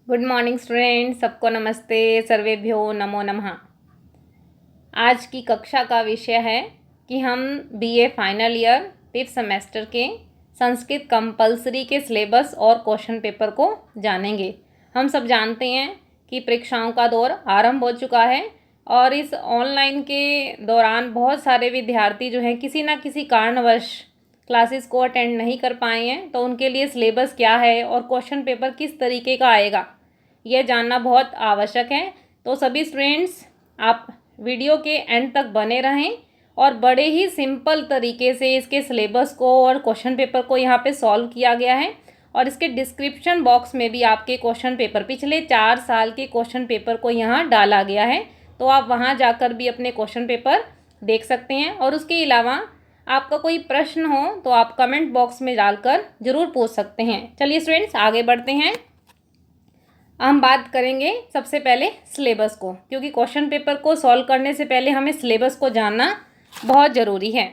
Good morning student, सबको नमस्ते। सर्वेभ्यो नमो नमः। आज की कक्षा का विषय है कि हम BA final year 5th semester के संस्कृत कंपलसरी के सिलेबस और क्वेश्चन पेपर को जानेंगे। हम सब जानते हैं कि परीक्षाओं का दौर आरंभ हो चुका है और इस ऑनलाइन के दौरान बहुत सारे विद्यार्थी जो हैं किसी ना किसी कारणवश क्लासेस को अटेंड नहीं कर पाए हैं। तो उनके लिए सिलेबस क्या है और क्वेश्चन पेपर किस तरीके का आएगा, यह जानना बहुत आवश्यक है। तो सभी स्टूडेंट्स आप वीडियो के एंड तक बने रहें और बड़े ही सिंपल तरीके से इसके सिलेबस को और क्वेश्चन पेपर को यहाँ पे सॉल्व किया गया है। और इसके डिस्क्रिप्शन बॉक्स में भी आपके क्वेश्चन पेपर, पिछले 4 साल के क्वेश्चन पेपर को यहाँ डाला गया है। तो आप वहाँ जाकर भी अपने क्वेश्चन पेपर देख सकते हैं। और उसके अलावा आपका कोई प्रश्न हो तो आप कमेंट बॉक्स में डालकर ज़रूर पूछ सकते हैं। चलिए स्टूडेंट्स आगे बढ़ते हैं। हम बात करेंगे सबसे पहले सिलेबस को, क्योंकि क्वेश्चन पेपर को सॉल्व करने से पहले हमें सिलेबस को जानना बहुत ज़रूरी है।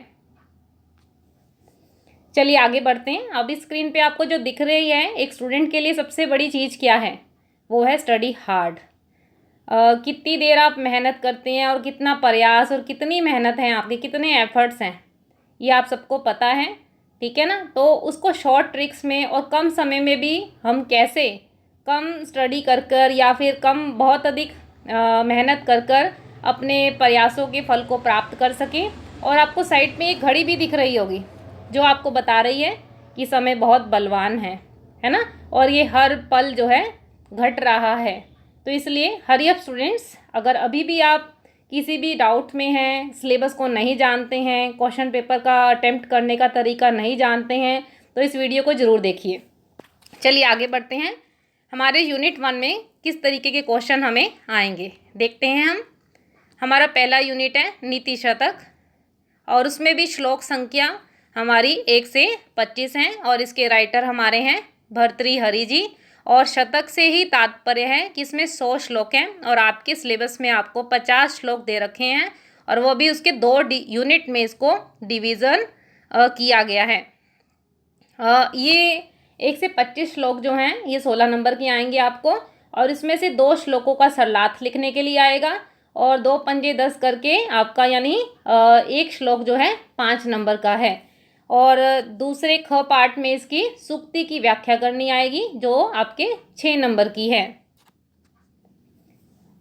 चलिए आगे बढ़ते हैं। अब इस स्क्रीन पे आपको जो दिख रही है, एक स्टूडेंट के लिए सबसे बड़ी चीज़ क्या है, वो है स्टडी हार्ड। कितनी देर आप मेहनत करते हैं और कितना प्रयास और कितनी मेहनत है आपके, कितने एफर्ट्स हैं, ये आप सबको पता है, ठीक है ना। तो उसको शॉर्ट ट्रिक्स में और कम समय में भी हम कैसे कम स्टडी कर कर या फिर बहुत अधिक मेहनत कर कर अपने प्रयासों के फल को प्राप्त कर सकें। और आपको साइड में एक घड़ी भी दिख रही होगी जो आपको बता रही है कि समय बहुत बलवान है ना, और ये हर पल जो है घट रहा है। तो इसलिए हरी अप स्टूडेंट्स, अगर अभी भी आप किसी भी डाउट में हैं, सिलेबस को नहीं जानते हैं, क्वेश्चन पेपर का अटेम्प्ट करने का तरीका नहीं जानते हैं, तो इस वीडियो को ज़रूर देखिए। चलिए आगे बढ़ते हैं। हमारे यूनिट 1 में किस तरीके के क्वेश्चन हमें आएंगे देखते हैं हम। हमारा पहला यूनिट है नीति शतक, और उसमें भी श्लोक संख्या हमारी 1 से 25 हैं और इसके राइटर हमारे हैं भर्तृहरि जी। और शतक से ही तात्पर्य है कि इसमें 100 श्लोक हैं और आपके सिलेबस में आपको 50 श्लोक दे रखे हैं, और वो भी उसके 2 यूनिट में इसको डिवीज़न किया गया है। ये 1 से 25 श्लोक जो हैं ये 16 नंबर की आएंगे आपको, और इसमें से 2 श्लोकों का सरलार्थ लिखने के लिए आएगा और 2 पंजे 10 करके आपका, यानी एक श्लोक जो है 5 नंबर का है। और दूसरे ख पार्ट में इसकी सूक्ति की व्याख्या करनी आएगी जो आपके 6 नंबर की है।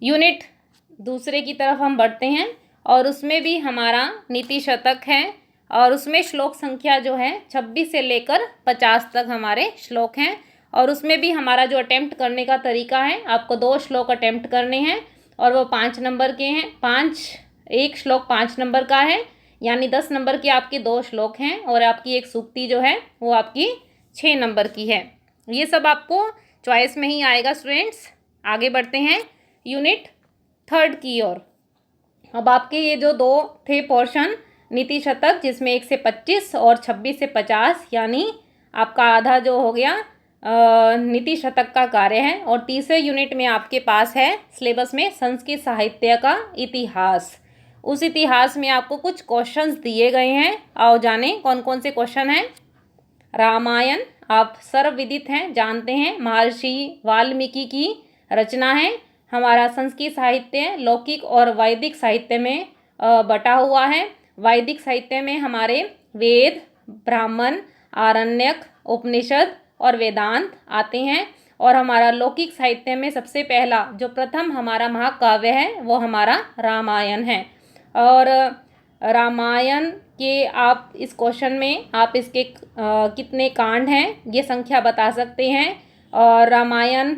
यूनिट दूसरे की तरफ हम बढ़ते हैं और उसमें भी हमारा नीति शतक है, और उसमें श्लोक संख्या जो है 26 से लेकर 50 तक हमारे श्लोक हैं। और उसमें भी हमारा जो अटेम्प्ट करने का तरीका है, आपको 2 श्लोक अटेम्प्ट करने हैं और वो 5 नंबर के हैं। एक श्लोक 5 नंबर का है, यानी 10 नंबर के आपके 2 श्लोक हैं, और आपकी एक सूक्ति जो है वो आपकी 6 नंबर की है। ये सब आपको चॉइस में ही आएगा स्टूडेंट्स। आगे बढ़ते हैं यूनिट 3 की ओर। अब आपके ये जो 2 थे पोर्शन, नीति शतक जिसमें 1 से 25 और 26 से 50, यानी आपका आधा जो हो गया नीति शतक का कार्य है। और तीसरे यूनिट में आपके पास है सिलेबस में संस्कृत साहित्य का इतिहास। उस इतिहास में आपको कुछ क्वेश्चंस दिए गए हैं, आओ जाने कौन कौन से क्वेश्चन हैं। रामायण आप सर्वविदित हैं, जानते हैं, महर्षि वाल्मीकि की रचना है। हमारा संस्कृत साहित्य लौकिक और वैदिक साहित्य में बटा हुआ है। वैदिक साहित्य में हमारे वेद, ब्राह्मण, आरण्यक, उपनिषद और वेदांत आते हैं। और हमारा लौकिक साहित्य में सबसे पहला जो प्रथम हमारा महाकाव्य है वो हमारा रामायण है। और रामायण के आप इस क्वेश्चन में आप इसके कितने कांड हैं ये संख्या बता सकते हैं, और रामायण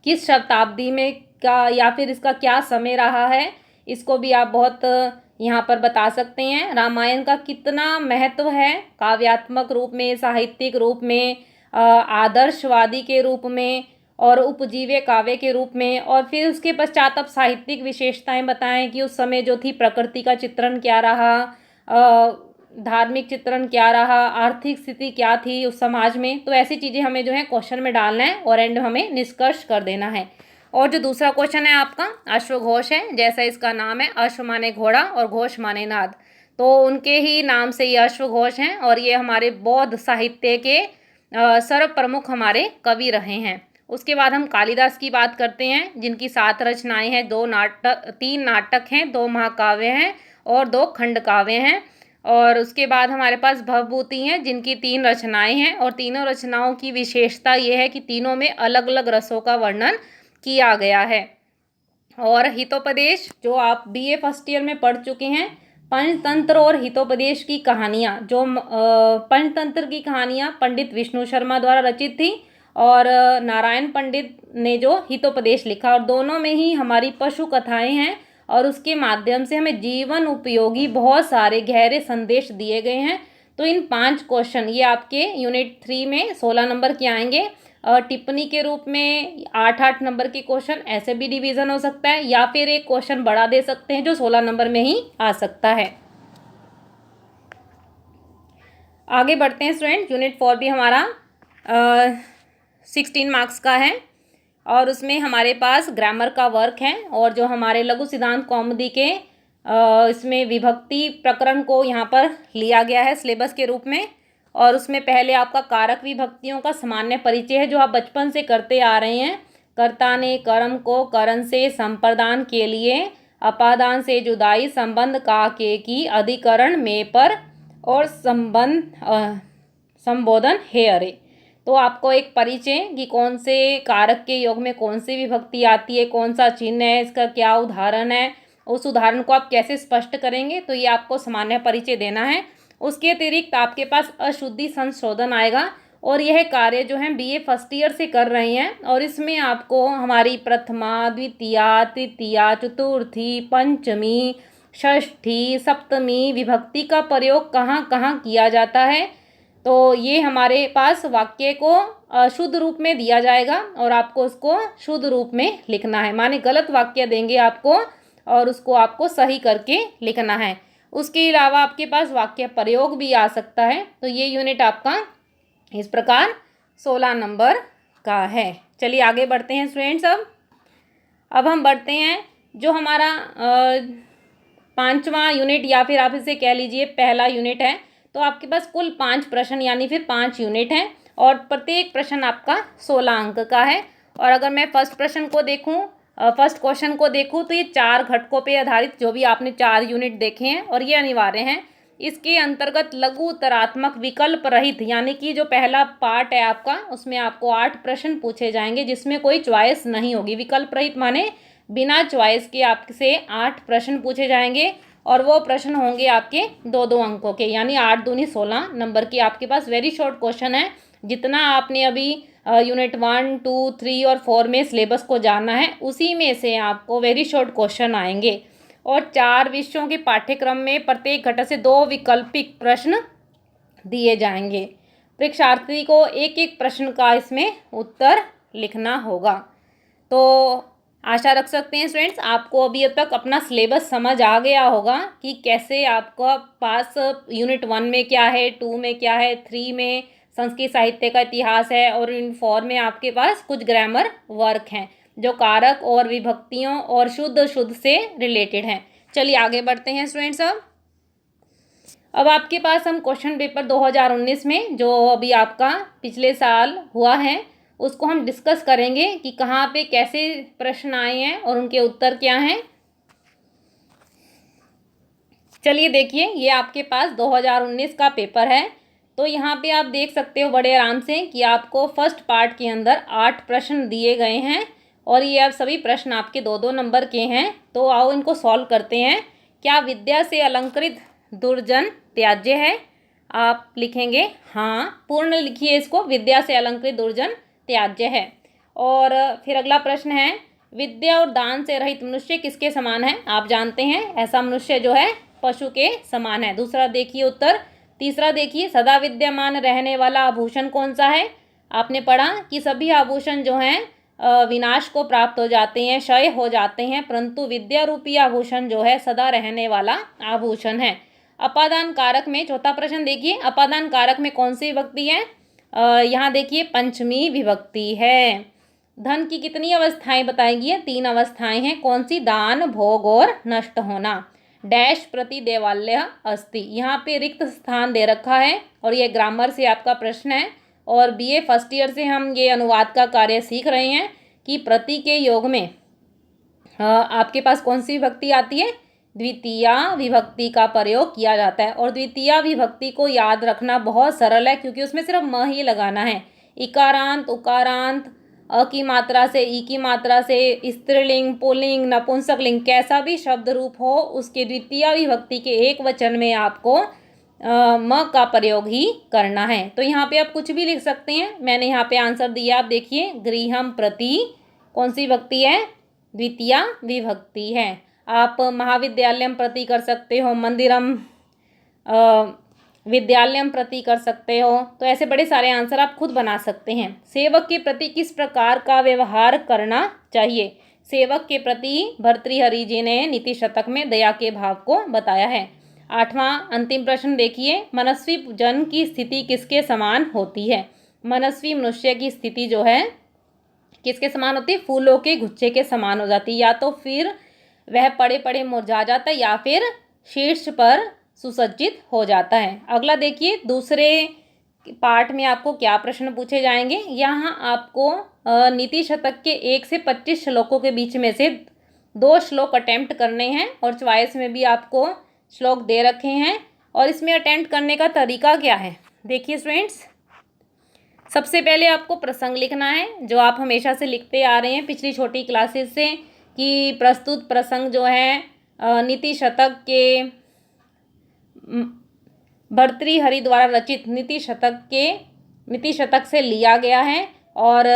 किस शताब्दी में का या फिर इसका क्या समय रहा है इसको भी आप बहुत यहाँ पर बता सकते हैं। रामायण का कितना महत्व है काव्यात्मक रूप में, साहित्यिक रूप में, आदर्शवादी के रूप में और उपजीव्य काव्य के रूप में। और फिर उसके पश्चात आप साहित्यिक विशेषताएं बताएं कि उस समय जो थी प्रकृति का चित्रण क्या रहा, धार्मिक चित्रण क्या रहा, आर्थिक स्थिति क्या थी उस समाज में। तो ऐसी चीज़ें हमें जो है क्वेश्चन में डालना है और एंड में हमें निष्कर्ष कर देना है। और जो दूसरा क्वेश्चन है आपका अश्वघोष है, जैसा इसका नाम है, अश्व माने घोड़ा और घोष माने नाद, तो उनके ही नाम से ये अश्वघोष हैं। और ये हमारे बौद्ध साहित्य के सर्व प्रमुख हमारे कवि रहे हैं। उसके बाद हम कालिदास की बात करते हैं, जिनकी 7 रचनाएं हैं, 3 नाटक हैं, 2 महाकाव्य हैं और 2 खंड काव्य हैं। और उसके बाद हमारे पास भवभूति हैं, जिनकी 3 रचनाएं हैं और तीनों रचनाओं की विशेषता ये है कि तीनों में अलग अलग रसों का वर्णन किया गया है। और हितोपदेश जो आप बीए फर्स्ट ईयर में पढ़ चुके हैं, पंचतंत्र और हितोपदेश की कहानियाँ, जो पंचतंत्र की कहानियाँ पंडित विष्णु शर्मा द्वारा रचित थी और नारायण पंडित ने जो हितोपदेश लिखा, और दोनों में ही हमारी पशु कथाएं हैं और उसके माध्यम से हमें जीवन उपयोगी बहुत सारे गहरे संदेश दिए गए हैं। तो इन 5 क्वेश्चन ये आपके यूनिट 3 में 16 नंबर के आएंगे और टिप्पणी के रूप में 8-8 नंबर के क्वेश्चन ऐसे भी डिवीज़न हो सकता है, या फिर एक क्वेश्चन बढ़ा दे सकते हैं जो 16 नंबर में ही आ सकता है। आगे बढ़ते हैं स्टूडेंट। यूनिट 4 भी हमारा 16 मार्क्स का है और उसमें हमारे पास ग्रामर का वर्क है और जो हमारे लघु सिद्धांत कौमुदी के इसमें विभक्ति प्रकरण को यहाँ पर लिया गया है सिलेबस के रूप में। और उसमें पहले आपका कारक विभक्तियों का सामान्य परिचय है, जो आप बचपन से करते आ रहे हैं। कर्ता ने कर्म को करण से संप्रदान के लिए, अपादान से जुदाई, संबंध का के की, अधिकरण में पर और संबोधन हे अरे। तो आपको एक परिचय कि कौन से कारक के योग में कौन सी विभक्ति आती है, कौन सा चिन्ह है, इसका क्या उदाहरण है, उस उदाहरण को आप कैसे स्पष्ट करेंगे, तो ये आपको सामान्य परिचय देना है। उसके अतिरिक्त आपके पास अशुद्धि संशोधन आएगा और यह कार्य जो है बीए फर्स्ट ईयर से कर रहे हैं और इसमें आपको हमारी प्रथमा, द्वितीया, तृतीया, चतुर्थी, पंचमी, षष्ठी, सप्तमी विभक्ति का प्रयोग कहाँ कहाँ किया जाता है। तो ये हमारे पास वाक्य को शुद्ध रूप में दिया जाएगा और आपको उसको शुद्ध रूप में लिखना है। माने गलत वाक्य देंगे आपको और उसको आपको सही करके लिखना है। उसके अलावा आपके पास वाक्य प्रयोग भी आ सकता है। तो ये यूनिट आपका इस प्रकार 16 नंबर का है। चलिए आगे बढ़ते हैं स्टूडेंट्स। अब हम बढ़ते हैं जो हमारा 5वां यूनिट या फिर आप इसे कह लीजिए पहला यूनिट है। तो आपके पास कुल 5 प्रश्न यानी फिर 5 यूनिट हैं और प्रत्येक प्रश्न आपका 16 अंक का है। और अगर मैं फर्स्ट क्वेश्चन को देखूं तो ये 4 घटकों पे आधारित जो भी आपने 4 यूनिट देखे हैं और ये अनिवार्य हैं। इसके अंतर्गत लघु उत्तरात्मक विकल्प रहित यानी कि जो पहला पार्ट है आपका उसमें आपको 8 प्रश्न पूछे जाएंगे जिसमें कोई चॉइस नहीं होगी। विकल्प रहित माने बिना चॉइस के आपसे 8 प्रश्न पूछे जाएंगे और वो प्रश्न होंगे आपके 2-2 अंकों के, यानी 8 दूनी 16 नंबर की आपके पास वेरी शॉर्ट क्वेश्चन है। जितना आपने अभी यूनिट 1, 2, 3 और 4 में सिलेबस को जानना है उसी में से आपको वेरी शॉर्ट क्वेश्चन आएंगे। और 4 विषयों के पाठ्यक्रम में प्रत्येक घटक से 2 वैकल्पिक प्रश्न दिए जाएंगे। परीक्षार्थी को एक एक प्रश्न का इसमें उत्तर लिखना होगा। तो आशा रख सकते हैं स्टूडेंट्स आपको अभी अब तक अपना सिलेबस समझ आ गया होगा कि कैसे आपका पास यूनिट 1 में क्या है, 2 में क्या है, 3 में संस्कृत साहित्य का इतिहास है और इन 4 में आपके पास कुछ ग्रामर वर्क हैं जो कारक और विभक्तियों और शुद्ध से रिलेटेड हैं। चलिए आगे बढ़ते हैं स्टूडेंट्स। अब आपके पास हम क्वेश्चन पेपर 2019 में जो अभी आपका पिछले साल हुआ है उसको हम डिस्कस करेंगे कि कहाँ पे कैसे प्रश्न आए हैं और उनके उत्तर क्या हैं। चलिए देखिए ये आपके पास 2019 का पेपर है। तो यहाँ पे आप देख सकते हो बड़े आराम से कि आपको फर्स्ट पार्ट के अंदर 8 प्रश्न दिए गए हैं और ये अब सभी प्रश्न आपके 2-2 नंबर के हैं। तो आओ इनको सॉल्व करते हैं। क्या विद्या से अलंकृत दुर्जन त्याज्य है? आप लिखेंगे हाँ, पूर्ण लिखिए इसको, विद्या से अलंकृत दुर्जन त्याज्य है। और फिर अगला प्रश्न है विद्या और दान से रहित मनुष्य किसके समान है? आप जानते हैं ऐसा मनुष्य जो है पशु के समान है। दूसरा देखिए उत्तर। तीसरा देखिए सदा विद्यमान रहने वाला आभूषण कौन सा है? आपने पढ़ा कि सभी आभूषण जो हैं विनाश को प्राप्त हो जाते हैं, क्षय हो जाते हैं, परंतु विद्या रूपी आभूषण जो है सदा रहने वाला आभूषण है। अपादान कारक में चौथा प्रश्न देखिए, अपादान कारक में कौन सी विभक्ति है? यहाँ देखिए पंचमी विभक्ति है। धन की कितनी अवस्थाएं बताएंगी? 3 अवस्थाएं हैं। कौन सी? दान, भोग और नष्ट होना। डैश प्रति देवालय अस्ति, यहाँ पे रिक्त स्थान दे रखा है और ये ग्रामर से आपका प्रश्न है। और बीए फर्स्ट ईयर से हम ये अनुवाद का कार्य सीख रहे हैं कि प्रति के योग में आपके पास कौन सी विभक्ति आती है, द्वितीया विभक्ति का प्रयोग किया जाता है। और द्वितीया विभक्ति को याद रखना बहुत सरल है क्योंकि उसमें सिर्फ म ही लगाना है। इकारांत, उकारांत, अ की मात्रा से, ई की मात्रा से, स्त्रीलिंग, पुल्लिंग, नपुंसकलिंग, कैसा भी शब्द रूप हो उसके द्वितीया विभक्ति के एक वचन में आपको म का प्रयोग ही करना है। तो यहाँ पे आप कुछ भी लिख सकते हैं। मैंने यहाँ पे आंसर दिया, आप देखिए, गृहम प्रति कौन सी विभक्ति है, द्वितीया विभक्ति है। आप महाविद्यालयम प्रति कर सकते हो, मंदिरम विद्यालयम प्रति कर सकते हो। तो ऐसे बड़े सारे आंसर आप खुद बना सकते हैं। सेवक के प्रति किस प्रकार का व्यवहार करना चाहिए? सेवक के प्रति भर्तृहरि जी ने नीति शतक में दया के भाव को बताया है। 8वां अंतिम प्रश्न देखिए, मनस्वी जन की स्थिति किसके समान होती है? मनस्वी मनुष्य की स्थिति जो है किसके समान होती है? फूलों के गुच्छे के समान हो जाती है। या तो फिर वह पड़े पड़े मुरझा जाता है या फिर शीर्ष पर सुसज्जित हो जाता है। अगला देखिए, दूसरे पार्ट में आपको क्या प्रश्न पूछे जाएंगे। यहाँ आपको नीति शतक के 1 से 25 श्लोकों के बीच में से 2 श्लोक अटेम्प्ट करने हैं और चॉइस में भी आपको श्लोक दे रखे हैं। और इसमें अटेम्प्ट करने का तरीका क्या है, देखिए स्टूडेंट्स। सबसे पहले आपको प्रसंग लिखना है, जो आप हमेशा से लिखते आ रहे हैं पिछली छोटी क्लासेस से, कि प्रस्तुत प्रसंग जो है नीति शतक के भर्तृहरि द्वारा रचित नीति शतक से लिया गया है। और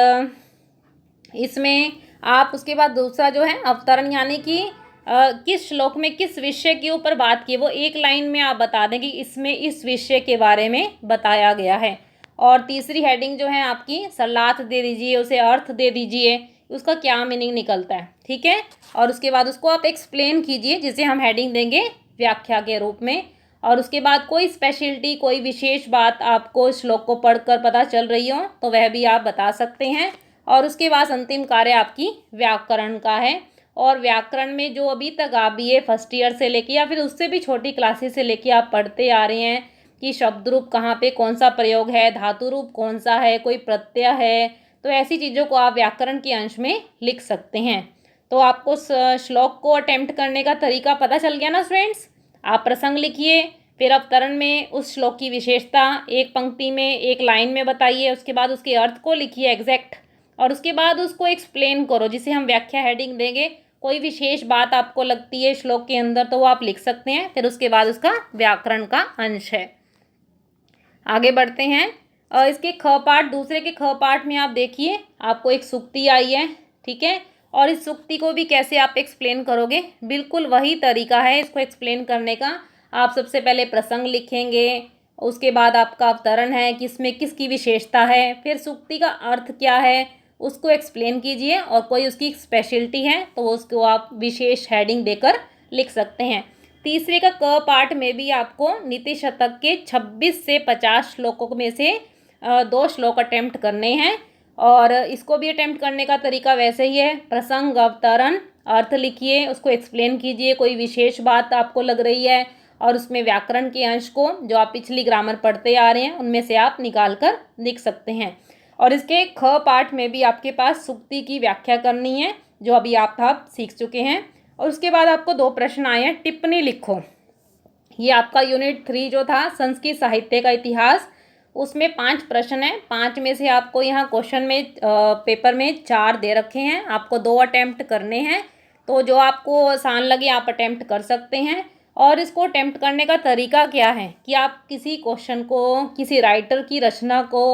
इसमें आप उसके बाद दूसरा जो है अवतरण, यानी कि किस श्लोक में किस विषय के ऊपर बात की, वो एक लाइन में आप बता दें कि इसमें इस विषय के बारे में बताया गया है। और तीसरी हेडिंग जो है आपकी, सरलार्थ दे दीजिए, उसे अर्थ दे दीजिए, उसका क्या मीनिंग निकलता है, ठीक है। और उसके बाद उसको आप एक्सप्लेन कीजिए, जिसे हम हेडिंग देंगे व्याख्या के रूप में। और उसके बाद कोई स्पेशलिटी, कोई विशेष बात आपको श्लोक को पढ़कर पता चल रही हो तो वह भी आप बता सकते हैं। और उसके बाद अंतिम कार्य आपकी व्याकरण का है। और व्याकरण में जो अभी तक आप बीए फर्स्ट ईयर से लेके या फिर उससे भी छोटी क्लासेस से लेके आप पढ़ते आ रहे हैं कि शब्द रूप कहाँ पे कौन सा प्रयोग है, धातु रूप कौन सा है, कोई प्रत्यय है, तो ऐसी चीज़ों को आप व्याकरण के अंश में लिख सकते हैं। तो आपको श्लोक को अटेम्प्ट करने का तरीका पता चल गया ना स्टूडेंट्स। आप प्रसंग लिखिए, फिर अवतरण में उस श्लोक की विशेषता एक पंक्ति में, एक लाइन में बताइए, उसके बाद उसके अर्थ को लिखिए एग्जैक्ट, और उसके बाद उसको एक्सप्लेन करो, जिसे हम व्याख्या हेडिंग देंगे। कोई विशेष बात आपको लगती है श्लोक के अंदर तो वो आप लिख सकते हैं। फिर उसके बाद उसका व्याकरण का अंश है। आगे बढ़ते हैं। इसके ख पार्ट, दूसरे के ख पार्ट में आप देखिए, आपको एक सूक्ति आई है, ठीक है। और इस सूक्ति को भी कैसे आप एक्सप्लेन करोगे, बिल्कुल वही तरीका है इसको एक्सप्लेन करने का। आप सबसे पहले प्रसंग लिखेंगे, उसके बाद आपका अवतरण है कि इसमें किसकी विशेषता है, फिर सूक्ति का अर्थ क्या है उसको एक्सप्लेन कीजिए, और कोई उसकी स्पेशलिटी है तो उसको आप विशेष हेडिंग देकर लिख सकते हैं। तीसरे का क पार्ट में भी आपको नीति शतक के 26 से 50 श्लोकों में से 2 श्लोक अटेम्प्ट करने हैं। और इसको भी अटेम्प्ट करने का तरीका वैसे ही है, प्रसंग, अवतरण, अर्थ लिखिए, उसको एक्सप्लेन कीजिए, कोई विशेष बात आपको लग रही है, और उसमें व्याकरण के अंश को जो आप पिछली ग्रामर पढ़ते आ रहे हैं उनमें से आप निकाल कर लिख सकते हैं। और इसके ख पार्ट में भी आपके पास सूक्ति की व्याख्या करनी है, जो अभी आप सीख चुके हैं। और उसके बाद आपको 2 प्रश्न आए हैं, टिप्पणी लिखो। ये आपका यूनिट 3 जो था संस्कृत साहित्य का इतिहास, उसमें 5 प्रश्न हैं। 5 में से आपको यहाँ क्वेश्चन में पेपर में 4 दे रखे हैं, आपको 2 अटेम्प्ट करने हैं। तो जो आपको आसान लगे आप अटेम्प्ट कर सकते हैं। और इसको अटेम्प्ट करने का तरीका क्या है कि आप किसी क्वेश्चन को, किसी राइटर की रचना को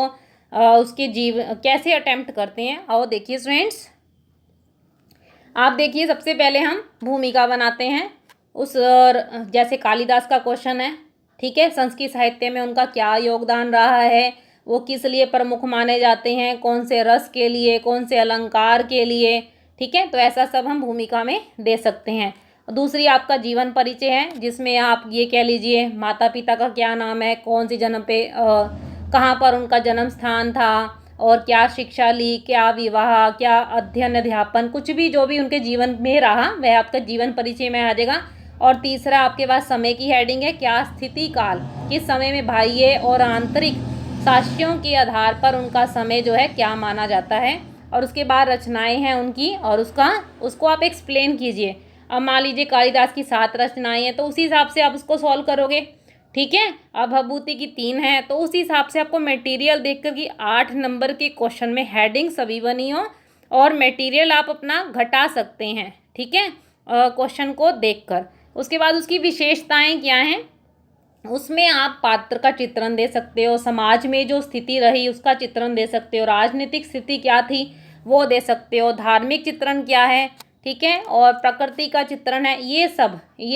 उसके कैसे अटेम्प्ट करते हैं। और देखिए स्टूडेंट्स, आप देखिए, सबसे पहले हम भूमिका बनाते हैं उस, जैसे कालिदास का क्वेश्चन है, ठीक है, संस्कृत साहित्य में उनका क्या योगदान रहा है, वो किस लिए प्रमुख माने जाते हैं, कौन से रस के लिए, कौन से अलंकार के लिए, ठीक है। तो ऐसा सब हम भूमिका में दे सकते हैं। दूसरी आपका जीवन परिचय है, जिसमें आप ये कह लीजिए माता पिता का क्या नाम है, कौन सी जन्म पे कहाँ पर उनका जन्म स्थान था, और क्या शिक्षा ली, क्या विवाह, क्या अध्ययन अध्यापन, कुछ भी जो भी उनके जीवन में रहा वह आपका जीवन परिचय में आ जाएगा। और तीसरा आपके पास समय की हेडिंग है, क्या स्थिति काल, किस समय में बाह्य और आंतरिक साक्ष्यों के आधार पर उनका समय जो है क्या माना जाता है, और उसके बाद रचनाएं हैं उनकी, और उसको आप एक्सप्लेन कीजिए। अब मान लीजिए कालिदास की 7 रचनाएं हैं, तो उसी हिसाब से आप उसको सॉल्व करोगे, ठीक है। अब भभूति की 3 है, तो उसी हिसाब से आपको मटेरियल देख कर कि 8 नंबर के क्वेश्चन में हेडिंग सभी बनी हो, और मटेरियल आप अपना घटा सकते हैं, ठीक है, क्वेश्चन को देखकर। उसके बाद उसकी विशेषताएं क्या हैं, उसमें आप पात्र का चित्रण दे सकते हो, समाज में जो स्थिति रही उसका चित्रण दे सकते हो, राजनीतिक स्थिति क्या थी वो दे सकते हो, धार्मिक चित्रण क्या है, ठीक है, और प्रकृति का चित्रण है। ये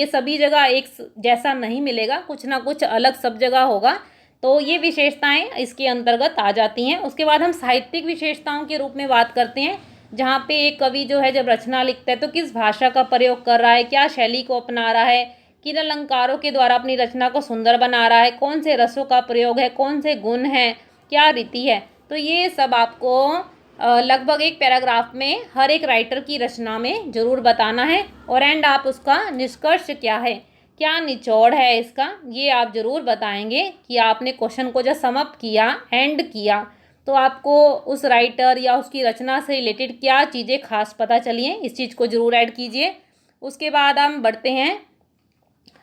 सभी जगह एक जैसा नहीं मिलेगा, कुछ ना कुछ अलग सब जगह होगा। तो ये विशेषताएं इसके अंतर्गत आ जाती हैं। उसके बाद हम साहित्यिक विशेषताओं के रूप में बात करते हैं, जहाँ पे एक कवि जो है जब रचना लिखता है तो किस भाषा का प्रयोग कर रहा है, क्या शैली को अपना रहा है, किन अलंकारों के द्वारा अपनी रचना को सुंदर बना रहा है, कौन से रसों का प्रयोग है, कौन से गुण हैं, क्या रीति है। तो ये सब आपको लगभग एक पैराग्राफ में हर एक राइटर की रचना में ज़रूर बताना है, और एंड आप उसका निष्कर्ष क्या है, क्या निचोड़ है इसका, ये आप ज़रूर बताएंगे कि आपने क्वेश्चन को जब समअप किया, एंड किया, तो आपको उस राइटर या उसकी रचना से रिलेटेड क्या चीज़ें खास पता चली हैं, इस चीज़ को ज़रूर ऐड कीजिए। उसके बाद हम बढ़ते हैं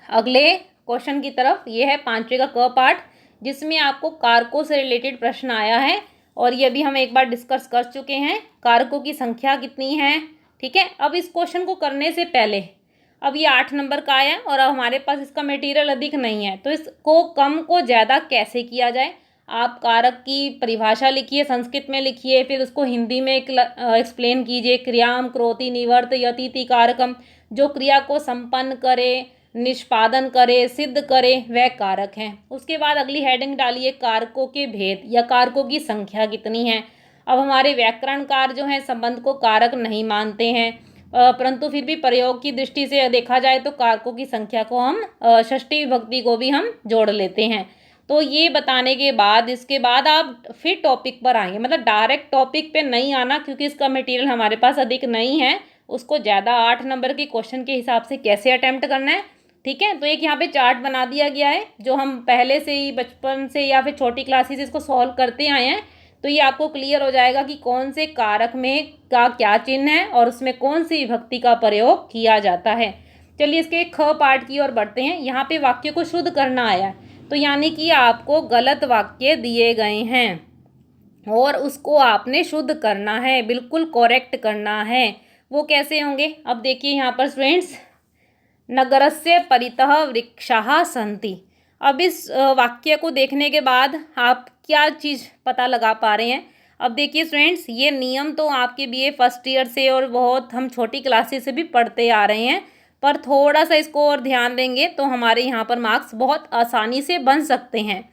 अगले क्वेश्चन की तरफ। ये है 5वें का क पार्ट, जिसमें आपको कारकों से रिलेटेड प्रश्न आया है, और ये भी हम एक बार डिस्कस कर चुके हैं, कारकों की संख्या कितनी है, ठीक है। अब इस क्वेश्चन को करने से पहले, अब ये 8 नंबर का आया और अब हमारे पास इसका मटेरियल अधिक नहीं है, तो इसको कम को ज़्यादा कैसे किया जाए। आप कारक की परिभाषा लिखिए, संस्कृत में लिखिए, फिर उसको हिंदी में एक्सप्लेन कीजिए। क्रियाम करोति निवर्त यतिति कारकम, जो क्रिया को संपन्न करे, निष्पादन करे, सिद्ध करे, वह कारक हैं। उसके बाद अगली हेडिंग डालिए कारकों के भेद या कारकों की संख्या कितनी है। अब हमारे व्याकरणकार जो हैं संबंध को कारक नहीं मानते हैं, परंतु फिर भी प्रयोग की दृष्टि से देखा जाए तो कारकों की संख्या को हम षष्ठी विभक्ति को भी हम जोड़ लेते हैं। तो ये बताने के बाद इसके बाद आप फिर टॉपिक पर आएंगे, मतलब डायरेक्ट टॉपिक पे नहीं आना, क्योंकि इसका मटेरियल हमारे पास अधिक नहीं है। उसको ज़्यादा 8 नंबर के क्वेश्चन के हिसाब से कैसे अटेम्प्ट करना है, ठीक है। तो एक यहाँ पे चार्ट बना दिया गया है, जो हम पहले से ही बचपन से या फिर छोटी क्लासेस इसको सॉल्व करते आए हैं, तो ये आपको क्लियर हो जाएगा कि कौन से कारक में का क्या चिन्ह है और उसमें कौन सी विभक्ति का प्रयोग किया जाता है। चलिए इसके ख पार्ट की ओर बढ़ते हैं। यहाँ पे वाक्य को शुद्ध करना आया है, तो यानी कि आपको गलत वाक्य दिए गए हैं और उसको आपने शुद्ध करना है, बिल्कुल करेक्ट करना है। वो कैसे होंगे, अब देखिए यहाँ पर स्टूडेंट्स, नगरस्य परितः वृक्षाः सन्ति। अब इस वाक्य को देखने के बाद आप क्या चीज़ पता लगा पा रहे हैं। अब देखिए स्टूडेंट्स, ये नियम तो आपके बीए फर्स्ट ईयर से और बहुत हम छोटी क्लासेस से भी पढ़ते आ रहे हैं, पर थोड़ा सा इसको और ध्यान देंगे तो हमारे यहाँ पर मार्क्स बहुत आसानी से बन सकते हैं।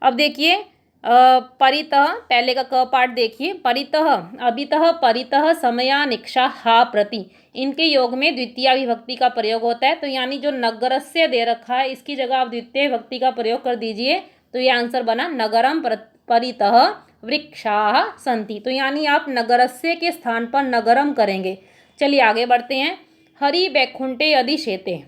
अब देखिए परितः, पहले का क पार्ट देखिए, परितः, अभितः, परितः, समया, निक्षा, हा, प्रति, इनके योग में द्वितीय विभक्ति का प्रयोग होता है। तो यानी जो नगरस्य दे रखा है इसकी जगह आप द्वितीय विभक्ति का प्रयोग कर दीजिए, तो ये आंसर बना नगरम परितः वृक्षाः सन्ति। तो यानी आप नगरस्य के स्थान पर नगरम करेंगे। चलिए आगे बढ़ते हैं। हरि वैकुंठे अधिशेते,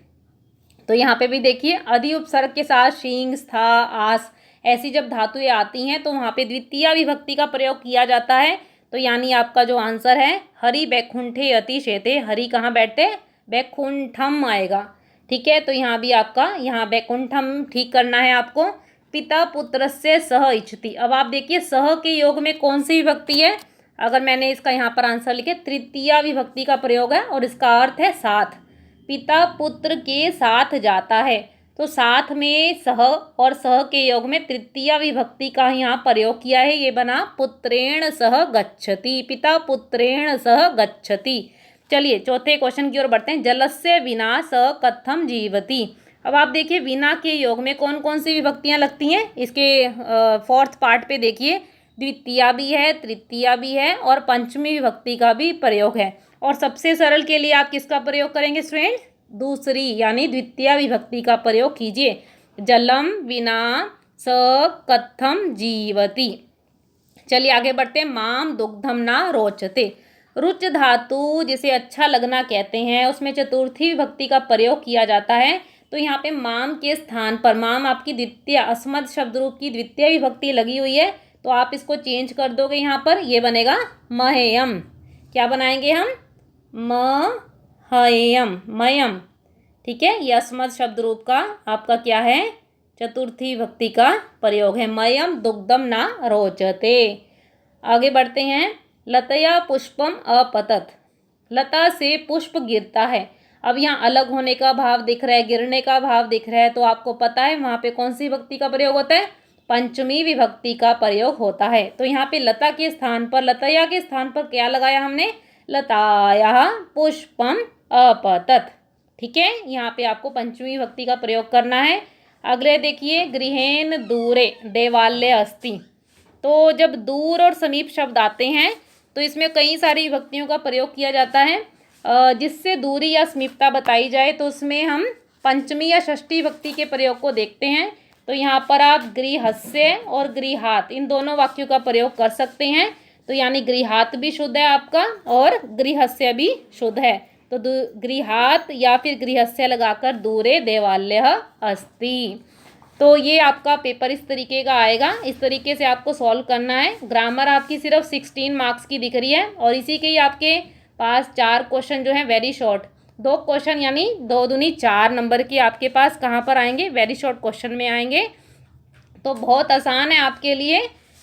तो यहाँ पे भी देखिए अधि उपसर्ग के साथ शींग, स्था, आस, ऐसी जब धातुएं आती हैं तो वहाँ पे द्वितीय विभक्ति का प्रयोग किया जाता है। तो यानी आपका जो आंसर है हरि वैकुंठे अतिशेते, हरि कहाँ बैठते, वैकुंठम आएगा, ठीक है। तो यहाँ भी आपका यहाँ वैकुंठम ठीक करना है आपको। पिता पुत्र से सह इच्छति, अब आप देखिए सह के योग में कौन सी विभक्ति है, अगर मैंने इसका यहाँ पर आंसर लिखे तृतीय विभक्ति का प्रयोग है और इसका अर्थ है साथ, पिता पुत्र के साथ जाता है। तो साथ में सह और सह के योग में तृतीय विभक्ति का यहाँ प्रयोग किया है, ये बना पुत्रेण सह गच्छति, पिता पुत्रेण सह गच्छति। चलिए चौथे क्वेश्चन की ओर बढ़ते हैं। जलस्य विना स कथम जीवति, अब आप देखिए विना के योग में कौन कौन सी विभक्तियाँ लगती हैं। इसके फोर्थ पार्ट पे देखिए द्वितीया भी है, तृतीया भी है और पंचमी विभक्ति का भी प्रयोग है। और सबसे सरल के लिए आप किसका प्रयोग करेंगे स्टूडेंट, दूसरी यानी द्वितीय विभक्ति का प्रयोग कीजिए। जलम विना स कथम जीवति। चलिए आगे बढ़ते हैं। माम दुग्धम ना रोचते, रुच धातु जिसे अच्छा लगना कहते हैं उसमें चतुर्थी विभक्ति का प्रयोग किया जाता है। तो यहाँ पे माम के स्थान पर, माम आपकी द्वितीय अस्मद शब्द रूप की द्वितीय विभक्ति लगी हुई है, तो आप इसको चेंज कर दोगे, यहाँ पर ये बनेगा मह्यम। क्या बनाएंगे हम? मह्यम, मयम। ठीक है, ये अस्मत् शब्द रूप का आपका क्या है? चतुर्थी विभक्ति का प्रयोग है। मयम दुग्धम न रोचते। आगे बढ़ते हैं। लतया पुष्पम अपतत। लता से पुष्प गिरता है। अब यहाँ अलग होने का भाव दिख रहा है, गिरने का भाव दिख रहा है, तो आपको पता है वहाँ पे कौन सी विभक्ति का प्रयोग होता है? पंचमी विभक्ति का प्रयोग होता है। तो यहाँ पे लता के स्थान पर, लतया के स्थान पर क्या लगाया हमने? लताया पुष्पम अपतत। ठीक है, यहाँ पे आपको पंचमी विभक्ति का प्रयोग करना है। अगले देखिए, गृहेन दूरे देवालय अस्ति। तो जब दूर और समीप शब्द आते हैं तो इसमें कई सारी विभक्तियों का प्रयोग किया जाता है। जिससे दूरी या समीपता बताई जाए तो उसमें हम पंचमी या षष्ठी विभक्ति के प्रयोग को देखते हैं। तो यहाँ पर आप गृहस्य और गृहात इन दोनों वाक्यों का प्रयोग कर सकते हैं। तो यानी गृहात भी शुद्ध है आपका और गृहस्य भी शुद्ध है। तो गृहात या फिर गृहस्य लगाकर दूरे देवालय अस्ति। तो ये आपका पेपर इस तरीके का आएगा। इस तरीके से आपको सॉल्व करना है। ग्रामर आपकी सिर्फ 16 मार्क्स की दिख रही है और इसी के ही आपके पास 4 क्वेश्चन जो हैं वेरी शॉर्ट, 2 क्वेश्चन यानी 2 दूनी 4 नंबर के आपके पास कहाँ पर आएंगे? वेरी शॉर्ट क्वेश्चन में आएंगे। तो बहुत आसान है आपके लिए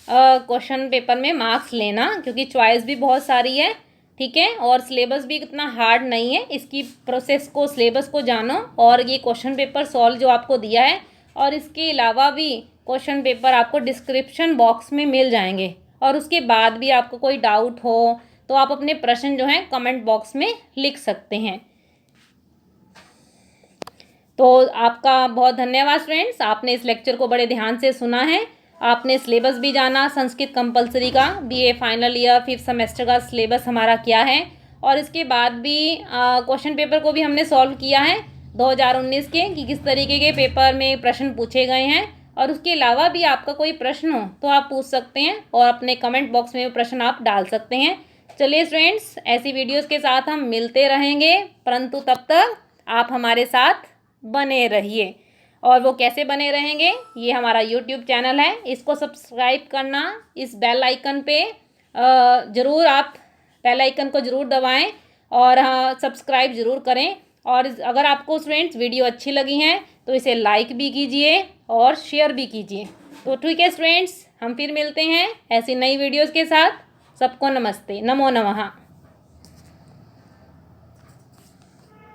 क्वेश्चन पेपर में मार्क्स लेना, क्योंकि चॉइस भी बहुत सारी है। ठीक है, और सिलेबस भी इतना हार्ड नहीं है। इसकी प्रोसेस को, सिलेबस को जानो और ये क्वेश्चन पेपर सॉल्व जो आपको दिया है, और इसके अलावा भी क्वेश्चन पेपर आपको डिस्क्रिप्शन बॉक्स में मिल जाएंगे। और उसके बाद भी आपको कोई डाउट हो तो आप अपने प्रश्न जो हैं कमेंट बॉक्स में लिख सकते हैं। तो आपका बहुत धन्यवाद फ्रेंड्स, आपने इस लेक्चर को बड़े ध्यान से सुना है। आपने सिलेबस भी जाना संस्कृत कंपलसरी का, BA final year 5th semester का सिलेबस हमारा क्या है, और इसके बाद भी क्वेश्चन पेपर को भी हमने सॉल्व किया है 2019 के, कि किस तरीके के पेपर में प्रश्न पूछे गए हैं। और उसके अलावा भी आपका कोई प्रश्न हो तो आप पूछ सकते हैं और अपने कमेंट बॉक्स में प्रश्न आप डाल सकते हैं। चलिए फ्रेंड्स, ऐसी वीडियोस के साथ हम मिलते रहेंगे, परंतु तब तक आप हमारे साथ बने रहिए। और वो कैसे बने रहेंगे? ये हमारा यूट्यूब चैनल है, इसको सब्सक्राइब करना, इस बेल आइकन पे ज़रूर आप बेल आइकन को ज़रूर दबाएं और सब्सक्राइब ज़रूर करें। और अगर आपको फ्रेंड्स वीडियो अच्छी लगी हैं तो इसे लाइक भी कीजिए और शेयर भी कीजिए। तो ठीक है फ्रेंड्स, हम फिर मिलते हैं ऐसी नई वीडियोज़ के साथ। सबको नमस्ते, नमो नमः।